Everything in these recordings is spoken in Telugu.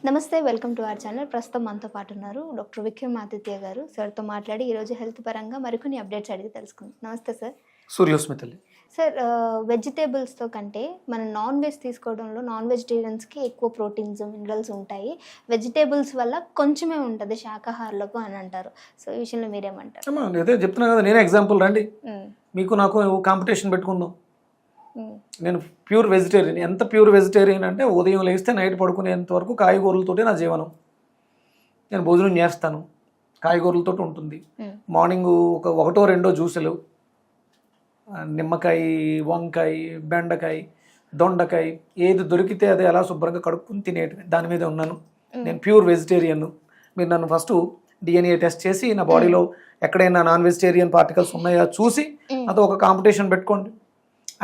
నమస్తే, వెల్కమ్ టు అవర్ ఛానల్. ప్రస్తుతం మనతో పాటు ఉన్నారు డాక్టర్ విక్రమాదిత్య గారు. సార్తో మాట్లాడి ఈరోజు హెల్త్ పరంగా మరికొన్ని అప్డేట్స్ అడిగి తెలుసుకుందాం. నమస్తే సార్. సూర్యోస్మితల్లి సార్, వెజిటేబుల్స్తో కంటే మనం నాన్ వెజ్ తీసుకోవడంలో నాన్ వెజిటేరియన్స్కి ఎక్కువ ప్రోటీన్స్ మినరల్స్ ఉంటాయి, వెజిటేబుల్స్ వల్ల కొంచెమే ఉంటుంది శాకాహారులకు అని అంటారు. సో ఈ విషయంలో మీరేమంటారు? అదే చెప్తున్నా కదా, నేనే ఎగ్జాంపుల్. రండి, మీకు నాకు కాంపిటీషన్ పెట్టుకుందాం. నేను ప్యూర్ వెజిటేరియన్. ఎంత ప్యూర్ వెజిటేరియన్ అంటే ఉదయం లేస్తే నైట్ పడుకునేంత వరకు కాయగూరలతోటే నా జీవనం. నేను భోజనం చేస్తాను, కాయగూరలతో ఉంటుంది. మార్నింగ్ ఒకటో రెండో జ్యూసులు, నిమ్మకాయ, వంకాయ, బెండకాయ, దొండకాయ, ఏది దొరికితే అది అలా శుభ్రంగా కడుక్కుని తినేటి దాని మీద ఉన్నాను. నేను ప్యూర్ వెజిటేరియన్. మీరు నన్ను ఫస్ట్ DNA టెస్ట్ చేసి నా బాడీలో ఎక్కడైనా నాన్ వెజిటేరియన్ పార్టికల్స్ ఉన్నాయా చూసి నాతో ఒక కాంపిటీషన్ పెట్టుకోండి.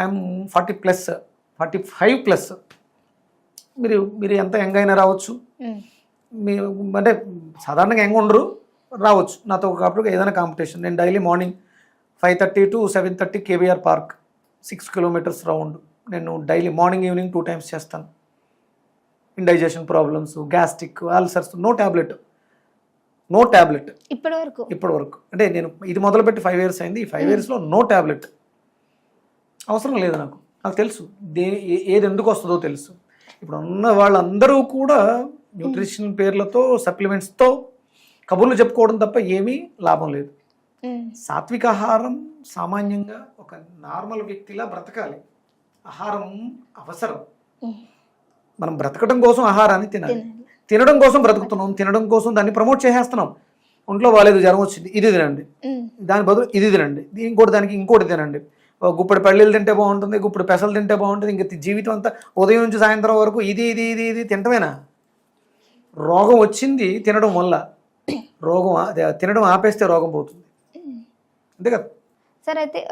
ఐఎమ్ 40+, 45+. మీరు ఎంత యంగ్ అయినా రావచ్చు. మీరు అంటే సాధారణంగా యంగ్ ఉండరు, రావచ్చు నాతో ఒకప్పుడు ఏదైనా కాంపిటీషన్. నేను daily morning 5:30 to 7:30 KBR park 6 kilometers round. నేను డైలీ మార్నింగ్ ఈవినింగ్ 2 times చేస్తాను. Indigestion problems, gastric, ulcers, no tablet ఇప్పటి వరకు. అంటే నేను ఇది మొదలుపెట్టి 5 years అయింది. ఈ 5 yearsలో నో ట్యాబ్లెట్ అవసరం లేదు. నాకు తెలుసు ఏది ఎందుకు వస్తుందో తెలుసు. ఇప్పుడు ఉన్న వాళ్ళందరూ కూడా న్యూట్రిషన్ పేర్లతో సప్లిమెంట్స్తో కబుర్లు చెప్పుకోవడం తప్ప ఏమీ లాభం లేదు. సాత్విక ఆహారం సామాన్యంగా ఒక నార్మల్ వ్యక్తిలా బ్రతకాలి. ఆహారం అవసరం. మనం బ్రతకడం కోసం ఆహారాన్ని తినాలి. తినడం కోసం బ్రతుకుతున్నాం, తినడం కోసం దాన్ని ప్రమోట్ చేసేస్తున్నాం. ఒంట్లో బాగాలేదు, జ్వరం వచ్చింది, ఇది తినండి, దాని బదులు ఇది తినండి, దానికి ఇంకోటి తినండి. గుప్పుడు పల్లీలు తింటే బాగుంటుంది, గుప్పుడు పెసలు తింటే బాగుంటుంది. ఇంకా జీవితం అంతా ఉదయం నుంచి సాయంత్రం వరకు ఇది ఇది ఇది ఇది తింటమేనా? రోగం వచ్చింది తినడం వల్ల. రోగం తినడం ఆపేస్తే రోగం పోతుంది, అంతే కదా సార్? అయితే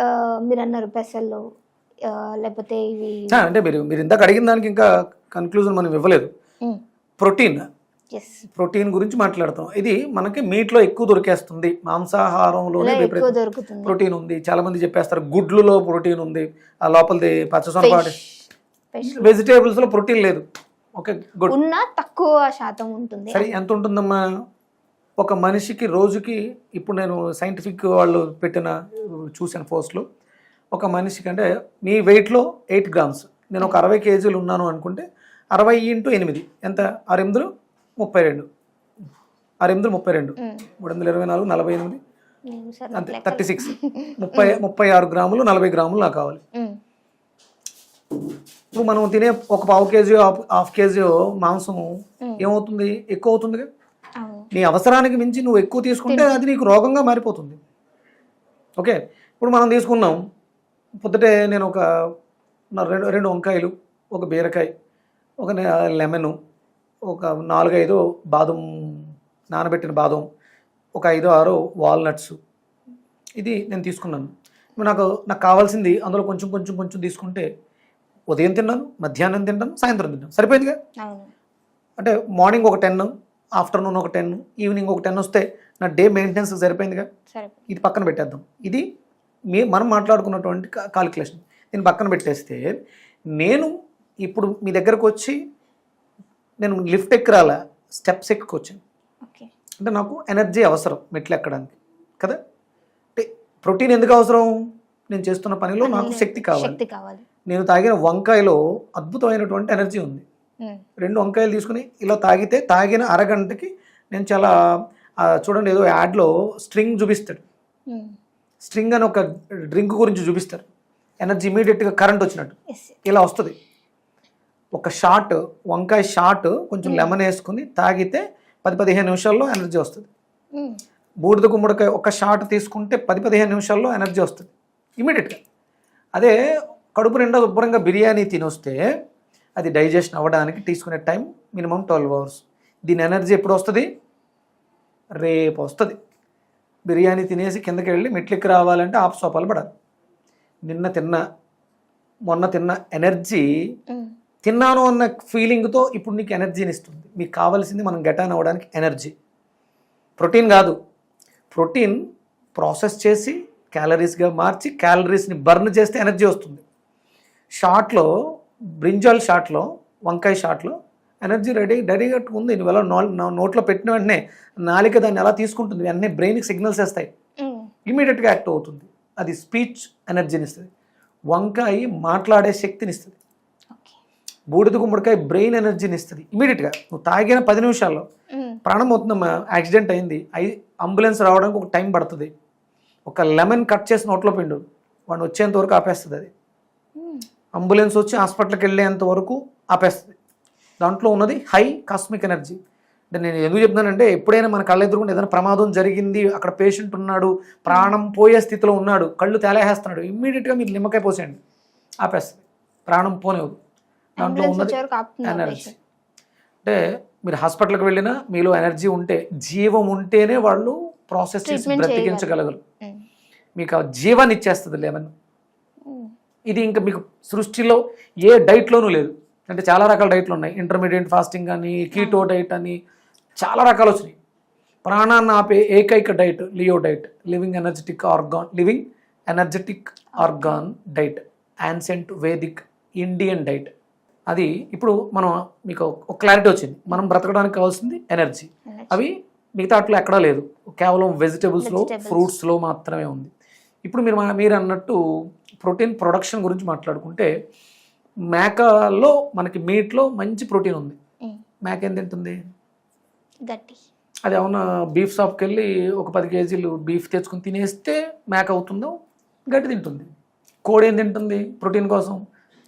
మీరు అన్నారు పెసల్లో, లేకపోతే ఇవి అంటే మీరు ఇందాక అడిగిన దానికి ఇంకా కన్క్లూజన్ మనం ఇవ్వలేదు. ప్రోటీన్ గురించి మాట్లాడతాం. ఇది మనకి మీట్లో ఎక్కువ దొరికేస్తుంది, మాంసాహారంలోనే ప్రోటీన్ ఉంది. చాలా మంది చెప్పేస్తారు గుడ్లలో ప్రోటీన్ ఉంది, ఆ లోపలిది పచ్చసొనపాటి. వెజిటేబుల్స్ లో ప్రోటీన్ లేదు. Okay, good. ఉన్నా తక్కువ శాతం ఉంటుంది. సరే, ఎంత ఉంటుందమ్మా ఒక మనిషికి రోజుకి? ఇప్పుడు నేను సైంటిఫిక్ వాళ్ళు పెట్టిన చూసిన పోస్ట్లో, ఒక మనిషికి అంటే మీ వెయిట్లో 8 grams, నేను ఒక 60 kgs ఉన్నాను అనుకుంటే 60 × 8 ఎంత? 6 × 8 32, 6 × 8 32, 324, 48 అంతే, 36. 36 grams, 40 grams నాకు కావాలి. ఇప్పుడు మనం తినే ఒక 1/2 kg, 1/2 kg మాంసం ఏమవుతుంది? ఎక్కువ అవుతుంది. నీ అవసరానికి మించి నువ్వు ఎక్కువ తీసుకుంటే అది నీకు రోగంగా మారిపోతుంది. ఓకే, ఇప్పుడు మనం తీసుకున్నాం. పొద్దుటే నేను ఒక 2 వంకాయలు, ఒక బీరకాయ, ఒక లెమను, ఒక 4-5 బాదం, నానబెట్టిన బాదం, ఒక 5-6 వాల్నట్స్. ఇది నేను తీసుకున్నాను. నాకు కావాల్సింది అందులో కొంచెం కొంచెం కొంచెం తీసుకుంటే ఉదయం తిన్నాను, మధ్యాహ్నం తింటాను, సాయంత్రం తింటాను, సరిపోయిందిగా. అంటే మార్నింగ్ ఒక 10, ఆఫ్టర్నూన్ ఒక 10, ఈవినింగ్ ఒక 10 వస్తే నా డే మెయింటెనెన్స్ సరిపోయిందిగా. ఇది పక్కన పెట్టేద్దాం. ఇది మనం మాట్లాడుకున్నటువంటి కాలిక్యులేషన్. నేను పక్కన పెట్టేస్తే నేను ఇప్పుడు మీ దగ్గరకు వచ్చి నేను లిఫ్ట్ ఎక్కరాలా, స్టెప్స్ ఎక్కుకొచ్చాను. అంటే నాకు ఎనర్జీ అవసరం మెట్లు ఎక్కడానికి కదా. అంటే ప్రోటీన్ ఎందుకు అవసరం? నేను చేస్తున్న పనిలో నాకు శక్తి కావాలి. నేను తాగిన వంకాయలో అద్భుతమైనటువంటి ఎనర్జీ ఉంది. 2 వంకాయలు తీసుకుని ఇలా తాగితే తాగిన అరగంటకి నేను చాలా చూడండి, ఏదో యాడ్లో స్ట్రింగ్ చూపిస్తాడు. స్ట్రింగ్ అని ఒక డ్రింక్ గురించి చూపిస్తారు. ఎనర్జీ ఇమీడియట్గా కరెంట్ వచ్చినట్టు ఇలా వస్తుంది. ఒక షాట్, వంకాయ షాట్, కొంచెం లెమన్ వేసుకుని తాగితే 10-15 నిమిషాల్లో ఎనర్జీ వస్తుంది. బూడిద గుమ్మడికాయ ఒక షాట్ తీసుకుంటే 10-15 నిమిషాల్లో ఎనర్జీ వస్తుంది ఇమీడియట్గా. అదే కడుపు నిండా శుభ్రంగా బిర్యానీ తినొస్తే అది డైజెషన్ అవ్వడానికి తీసుకునే టైం మినిమం 12 hours. దీని ఎనర్జీ ఎప్పుడు వస్తుంది? రేపు వస్తుంది. బిర్యానీ తినేసి కిందకి వెళ్ళి మెట్లెక్కి రావాలంటే 1/2 సోపాలు పడాలి. మొన్న తిన్న ఎనర్జీ, తిన్నాను అన్న ఫీలింగ్తో ఇప్పుడు నీకు ఎనర్జీని ఇస్తుంది. మీకు కావాల్సింది మనం గెటాన్ అవ్వడానికి ఎనర్జీ, ప్రోటీన్ కాదు. ప్రోటీన్ ప్రాసెస్ చేసి క్యాలరీస్గా మార్చి క్యాలరీస్ని బర్న్ చేస్తే ఎనర్జీ వస్తుంది. షాట్లో, బ్రింజాల్ షాట్లో, వంకాయ షాట్లో ఎనర్జీ రెడీగా ఉంది. నువ్వు ఎలా నోట్లో పెట్టిన వెంటనే నాలిక దాన్ని ఎలా తీసుకుంటుంది, వెంటనే బ్రెయిన్కి సిగ్నల్స్ వేస్తాయి, ఇమీడియట్గా యాక్ట్ అవుతుంది. అది స్పీచ్ ఎనర్జీని ఇస్తుంది. వంకాయ మాట్లాడే శక్తిని ఇస్తుంది. బూడిద గుమ్మడికాయ బ్రెయిన్ ఎనర్జీని ఇస్తుంది ఇమీడియట్గా. నువ్వు తాగిన 10 నిమిషాల్లో ప్రాణం అవుతుందమ్మా. యాక్సిడెంట్ అయింది, అంబులెన్స్ రావడానికి ఒక టైం పడుతుంది. ఒక లెమన్ కట్ చేసి నోట్లో పిండు, వాడిని వచ్చేంత వరకు ఆపేస్తుంది. అది అంబులెన్స్ వచ్చి హాస్పిటల్కి వెళ్ళేంత వరకు ఆపేస్తుంది. దాంట్లో ఉన్నది హై కాస్మిక్ ఎనర్జీ. అంటే నేను ఎందుకు చెప్తున్నానంటే, ఎప్పుడైనా మన కళ్ళ ఎదురుకుండా ఏదైనా ప్రమాదం జరిగింది, అక్కడ పేషెంట్ ఉన్నాడు, ప్రాణం పోయే స్థితిలో ఉన్నాడు, కళ్ళు తేలేస్తున్నాడు, ఇమ్మీడియట్గా మీరు నిమ్మకాయ పోసేయండి, ఆపేస్తుంది, ప్రాణం పోనేవద్దు. దాంట్లో ఉన్నది ఎనర్జీ. అంటే మీరు హాస్పిటల్కి వెళ్ళినా మీలో ఎనర్జీ ఉంటే, జీవం ఉంటేనే వాళ్ళు ప్రాసెస్ చేసి బ్రతికించగలగరు. మీకు ఆ జీవాన్ని ఇచ్చేస్తుంది లెమన్. ఇది ఇంకా మీకు సృష్టిలో ఏ డైట్లోనూ లేదు. అంటే చాలా రకాల డైట్లు ఉన్నాయి, ఇంటర్మీడియట్ ఫాస్టింగ్ అని, కీటో డైట్ అని, చాలా రకాలు వచ్చినాయి. ప్రాణాన్ని ఆపే ఏకైక diet Leo diet, living energetic organ diet, ancient Vedic Indian diet. అది ఇప్పుడు మనం మీకు ఒక క్లారిటీ వచ్చింది. మనం బ్రతకడానికి కావాల్సింది ఎనర్జీ. అవి మిగతా అట్లా ఎక్కడా లేదు, కేవలం వెజిటేబుల్స్లో ఫ్రూట్స్లో మాత్రమే ఉంది. ఇప్పుడు మీరు అన్నట్టు ప్రోటీన్ ప్రొడక్షన్ గురించి మాట్లాడుకుంటే, మేకలో మనకి మీట్లో మంచి ప్రోటీన్ ఉంది. మేక ఏం తింటుంది? గట్టి. అది అవునా, బీఫ్ షాప్కి వెళ్ళి ఒక 10 కేజీలు బీఫ్ తెచ్చుకుని తినేస్తే మేక అవుతుందో? గట్టి తింటుంది. కోడి ఏం తింటుంది ప్రోటీన్ కోసం?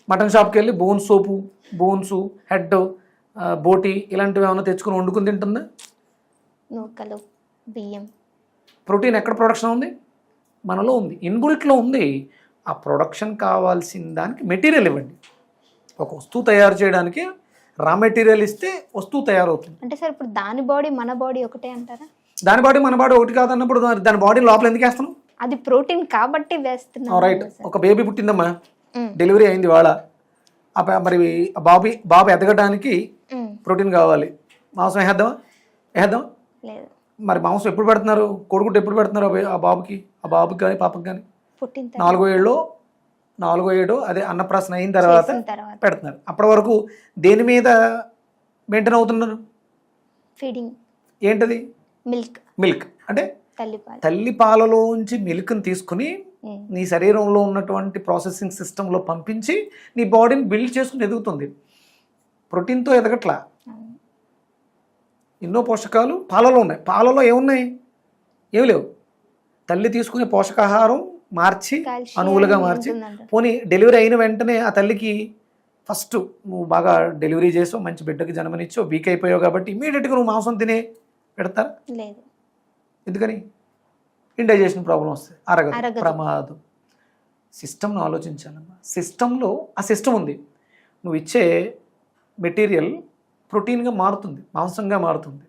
మటన్ షాప్కి వెళ్ళి బోన్స్, హెడ్, బోటి ఇలాంటివి ఏమైనా తెచ్చుకుని వండుకుని తింటుందా? నూకలు, బియ్యం. ప్రోటీన్ ఎక్కడ ప్రొడక్షన్ ఉంది? మనలో ఉంది, ఇన్బుల్ట్లో ఉంది. ఆ ప్రొడక్షన్ కావాల్సిన దానికి మెటీరియల్ ఇవ్వండి. ఒక వస్తువు తయారు చేయడానికి రా మెటీరియల్ ఇస్తే వస్తువు తయారవుతుంది. అంటే సార్ ఇప్పుడు దాని బాడీ మన బాడీ ఒకటే అంటారా? దాని బాడీ మన బాడీ ఒకటి కాదన్నప్పుడు దాని బాడీ లోపల ఎందుకు వేస్తున్నాం? అది ప్రోటీన్ కాబట్టి వేస్తున్నాం. రైట్. ఒక బేబీ పుట్టిందమ్మా, డెలివరీ అయింది వాళ్ళ, మరి బాబు ఎదగడానికి ప్రోటీన్ కావాలి. మాంసం వేద్దాం లేదు. మరి మాంసం ఎప్పుడు పెడుతున్నారు? కొడుకుడు ఎప్పుడు పెడుతున్నారు ఆ బాబుకి కానీ పాపకి కానీ? 4 ఏడో అదే అన్నప్రాసన అయిన తర్వాత పెడుతున్నారు. అప్పటి వరకు దేని మీద మెయింటైన్ అవుతున్నారు? ఫీడింగ్. ఏంటది? మిల్క్. అంటే తల్లి పాలలోంచి మిల్క్ని తీసుకుని నీ శరీరంలో ఉన్నటువంటి ప్రాసెసింగ్ సిస్టంలో పంపించి నీ బాడీని బిల్డ్ చేసుకుని ఎదుగుతుంది. ప్రోటీన్తో ఎదగట్లా. ఎన్నో పోషకాలు పాలలో ఉన్నాయి. పాలలో ఏమున్నాయి? ఏమి లేవు. తల్లి తీసుకునే పోషకాహారం మార్చి అణువులుగా మార్చి, పోనీ డెలివరీ అయిన వెంటనే ఆ తల్లికి ఫస్ట్ నువ్వు బాగా డెలివరీ చేసావు, మంచి బిడ్డకి జన్మనిచ్చావు, వీక్ అయిపోయావు కాబట్టి ఇమీడియట్గా నువ్వు మాంసం తినే పెడతారా? లేదు. ఎందుకని? ఇండైజెషన్ ప్రాబ్లం వస్తుంది, అరగదు, ప్రమాదం. సిస్టమ్ను ఆలోచించాలమ్మా. సిస్టంలో ఆ సిస్టమ్ ఉంది. నువ్వు ఇచ్చే మెటీరియల్ ప్రోటీన్గా మారుతుంది, మాంసంగా మారుతుంది.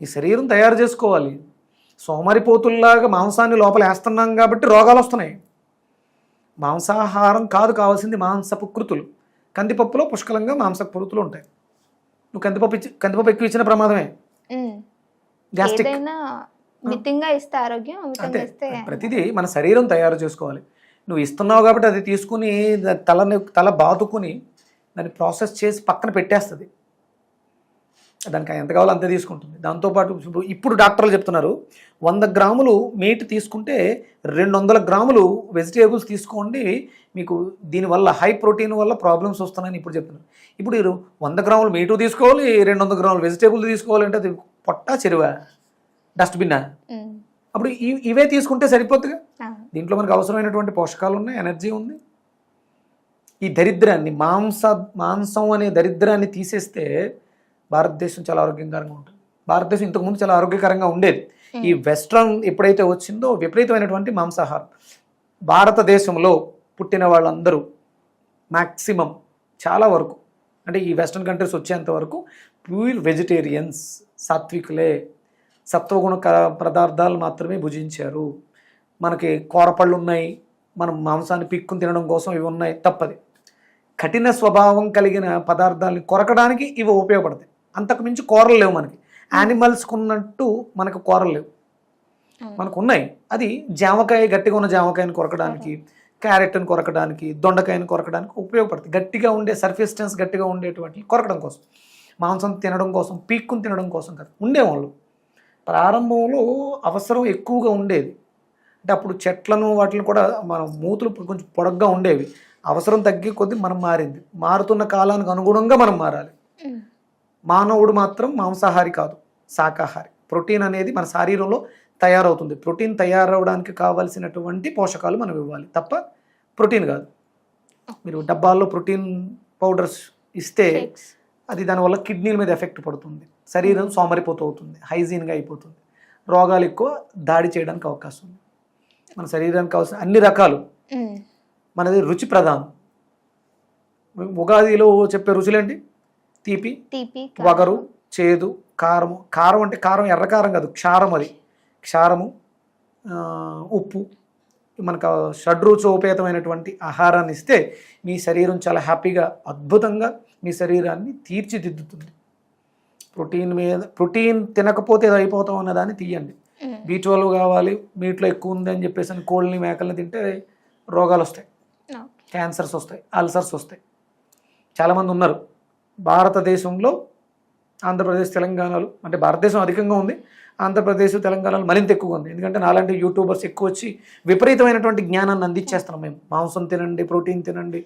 ఈ శరీరం తయారు చేసుకోవాలి. సోమరిపోతుల్లాగా మాంసాన్ని లోపల వేస్తున్నాం కాబట్టి రోగాలు వస్తున్నాయి. మాంసాహారం కాదు కావాల్సింది, మాంసపు కృతులు. కందిపప్పులో పుష్కలంగా మాంసపు కృతులు ఉంటాయి. నువ్వు కందిపప్పు ఎక్కువ ఇచ్చిన ప్రమాదమే. గ్యాస్ట్రిక్. ప్రతిదీ మన శరీరం తయారు చేసుకోవాలి. నువ్వు ఇస్తున్నావు కాబట్టి అది తీసుకుని తల బాదుకుని దాన్ని ప్రాసెస్ చేసి పక్కన పెట్టేస్తుంది. దానికి ఎంత కావాలో అంతే తీసుకుంటుంది. దాంతోపాటు ఇప్పుడు డాక్టర్లు చెప్తున్నారు 100 గ్రాములు మీట్ తీసుకుంటే 200 గ్రాములు వెజిటేబుల్స్ తీసుకోండి, మీకు దీనివల్ల హై ప్రోటీన్ వల్ల ప్రాబ్లమ్స్ వస్తున్నాయని ఇప్పుడు చెప్తున్నారు. ఇప్పుడు 100 గ్రాములు మీటు తీసుకోవాలి, 200 గ్రాములు వెజిటేబుల్ తీసుకోవాలంటే అది పొట్టా చెరువా, డస్ట్బిన్నా? అప్పుడు ఇవే తీసుకుంటే సరిపోతుందిగా. దీంట్లో మనకు అవసరమైనటువంటి పోషకాలు ఉన్నాయి, ఎనర్జీ ఉంది. ఈ దరిద్రాన్ని మాంసం అనే దరిద్రాన్ని తీసేస్తే భారతదేశం చాలా ఆరోగ్యకరంగా ఉంటుంది. భారతదేశం ఇంతకుముందు చాలా ఆరోగ్యకరంగా ఉండేది. ఈ వెస్ట్రన్ ఎప్పుడైతే వచ్చిందో విపరీతమైనటువంటి మాంసాహారం. భారతదేశంలో పుట్టిన వాళ్ళందరూ మ్యాక్సిమం చాలా వరకు, అంటే ఈ వెస్ట్రన్ కంట్రీస్ వచ్చేంత వరకు ప్యూర్ వెజిటేరియన్స్, సాత్వికులే, సత్వగుణ పదార్థాలు మాత్రమే భుజించారు. మనకి కూరపళ్ళు ఉన్నాయి, మనం మాంసాన్ని పిక్కుని తినడం కోసం ఇవి ఉన్నాయి, తప్పది. కఠిన స్వభావం కలిగిన పదార్థాలని కొరకడానికి ఇవి ఉపయోగపడతాయి. అంతకు మించి కూరలు లేవు మనకి. యానిమల్స్కి ఉన్నట్టు మనకు కూరలు లేవు, మనకు ఉన్నాయి. అది జామకాయ, గట్టిగా ఉన్న జామకాయని కొరకడానికి, క్యారెట్ని కొరకడానికి, దొండకాయని కొరకడానికి ఉపయోగపడుతుంది. గట్టిగా ఉండే సర్ఫేస్టెన్స్ గట్టిగా ఉండేటువంటి కొరకడం కోసం, మాంసం తినడం కోసం, పీక్కుని తినడం కోసం కాదు. ఉండేవాళ్ళు ప్రారంభంలో అవసరం ఎక్కువగా ఉండేది. అంటే అప్పుడు చెట్లను వాటిని కూడా మనం మూతులు కొంచెం పొడగ్గా ఉండేవి. అవసరం తగ్గే కొద్దీ మనం మారింది. మారుతున్న కాలానికి అనుగుణంగా మనం మారాలి. మానవుడు మాత్రం మాంసాహారి కాదు, శాకాహారి. ప్రోటీన్ అనేది మన శరీరంలో తయారవుతుంది. ప్రోటీన్ తయారవడానికి కావాల్సినటువంటి పోషకాలు మనం ఇవ్వాలి తప్ప ప్రోటీన్ కాదు. మీరు డబ్బాల్లో ప్రోటీన్ పౌడర్స్ ఇస్తే అది దానివల్ల కిడ్నీల మీద ఎఫెక్ట్ పడుతుంది, శరీరం సోమరిపోతూ అవుతుంది, హైజీన్గా అయిపోతుంది, రోగాలు ఎక్కువ దాడి చేయడానికి అవకాశం ఉంది. మన శరీరానికి కావాల్సిన అన్ని రకాలు, మనది రుచి ప్రధానం. ఉగాదిలో చెప్పే రుచులేంటి? తీపి, వగరు, చేదు, కారము. కారం అంటే కారం ఎర్ర కారం కాదు, క్షారం. అది క్షారము, ఉప్పు. మనకు షడ్రుచోపేతమైనటువంటి ఆహారాన్ని ఇస్తే మీ శరీరం చాలా హ్యాపీగా, అద్భుతంగా మీ శరీరాన్ని తీర్చిదిద్దుతుంది. ప్రోటీన్ తినకపోతే ఏదో అయిపోతాం అన్నదాన్ని తీయండి. B12 కావాలి, మీట్లో ఎక్కువ ఉంది అని చెప్పేసి కోళ్ళని మేకల్ని తింటే రోగాలు వస్తాయి, క్యాన్సర్స్ వస్తాయి, అల్సర్స్ వస్తాయి. చాలామంది ఉన్నారు భారతదేశంలో. ఆంధ్రప్రదేశ్, తెలంగాణలో, అంటే భారతదేశం అధికంగా ఉంది, ఆంధ్రప్రదేశ్ తెలంగాణలో మరింత ఎక్కువగా ఉంది. ఎందుకంటే నాలాంటి యూట్యూబర్స్ ఎక్కువ వచ్చి విపరీతమైనటువంటి జ్ఞానాన్ని అందించేస్తున్నాం. మేము మాంసం తినండి, ప్రోటీన్ తినండి,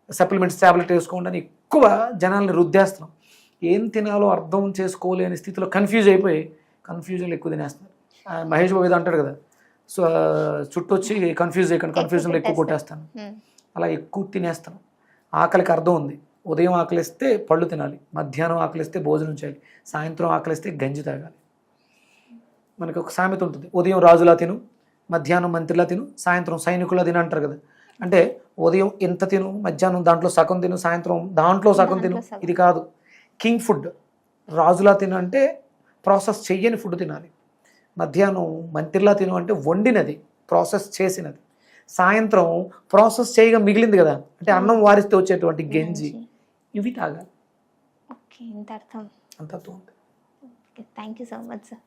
సప్లిమెంట్స్, ట్యాబ్లెట్ వేసుకోండి అని ఎక్కువ జనాల్ని రుద్దేస్తున్నాం. ఏం తినాలో అర్థం చేసుకోలేని స్థితిలో కన్ఫ్యూజ్ అయిపోయి కన్ఫ్యూజన్లు ఎక్కువ తినేస్తున్నారు. మహేష్ బాబు ఏదో అంటాడు కదా, సో చుట్టూ వచ్చి కన్ఫ్యూజ్ అయ్యాను, కన్ఫ్యూజన్లో ఎక్కువ కొట్టేస్తాను, అలా ఎక్కువ తినేస్తాను. ఆకలికి అర్థం ఉంది. ఉదయం ఆకలిస్తే పళ్ళు తినాలి, మధ్యాహ్నం ఆకలిస్తే భోజనం చేయాలి, సాయంత్రం ఆకలిస్తే గంజి తాగాలి. మనకు ఒక సామెత ఉంటుంది, ఉదయం రాజులా తిను, మధ్యాహ్నం మంత్రిలా తిను, సాయంత్రం సైనికులా తిను అంటారు కదా. అంటే ఉదయం ఇంత తిను, మధ్యాహ్నం దాంట్లో సగం తిను, సాయంత్రం దాంట్లో సగం తిను. ఇది కాదు కింగ్ ఫుడ్. రాజులా తిను అంటే ప్రాసెస్ చెయ్యని ఫుడ్ తినాలి. మధ్యాహ్నం మంత్రిలా తిను అంటే వండినది, ప్రాసెస్ చేసినది. సాయంత్రం ప్రాసెస్ చేయగా మిగిలింది కదా, అంటే అన్నం వారిస్తే వచ్చేటువంటి గంజి, ఇవి తాగాలి. ఓకే, ఇంత అర్థం. అంత అర్థం ఉంది. Thank you so much sir.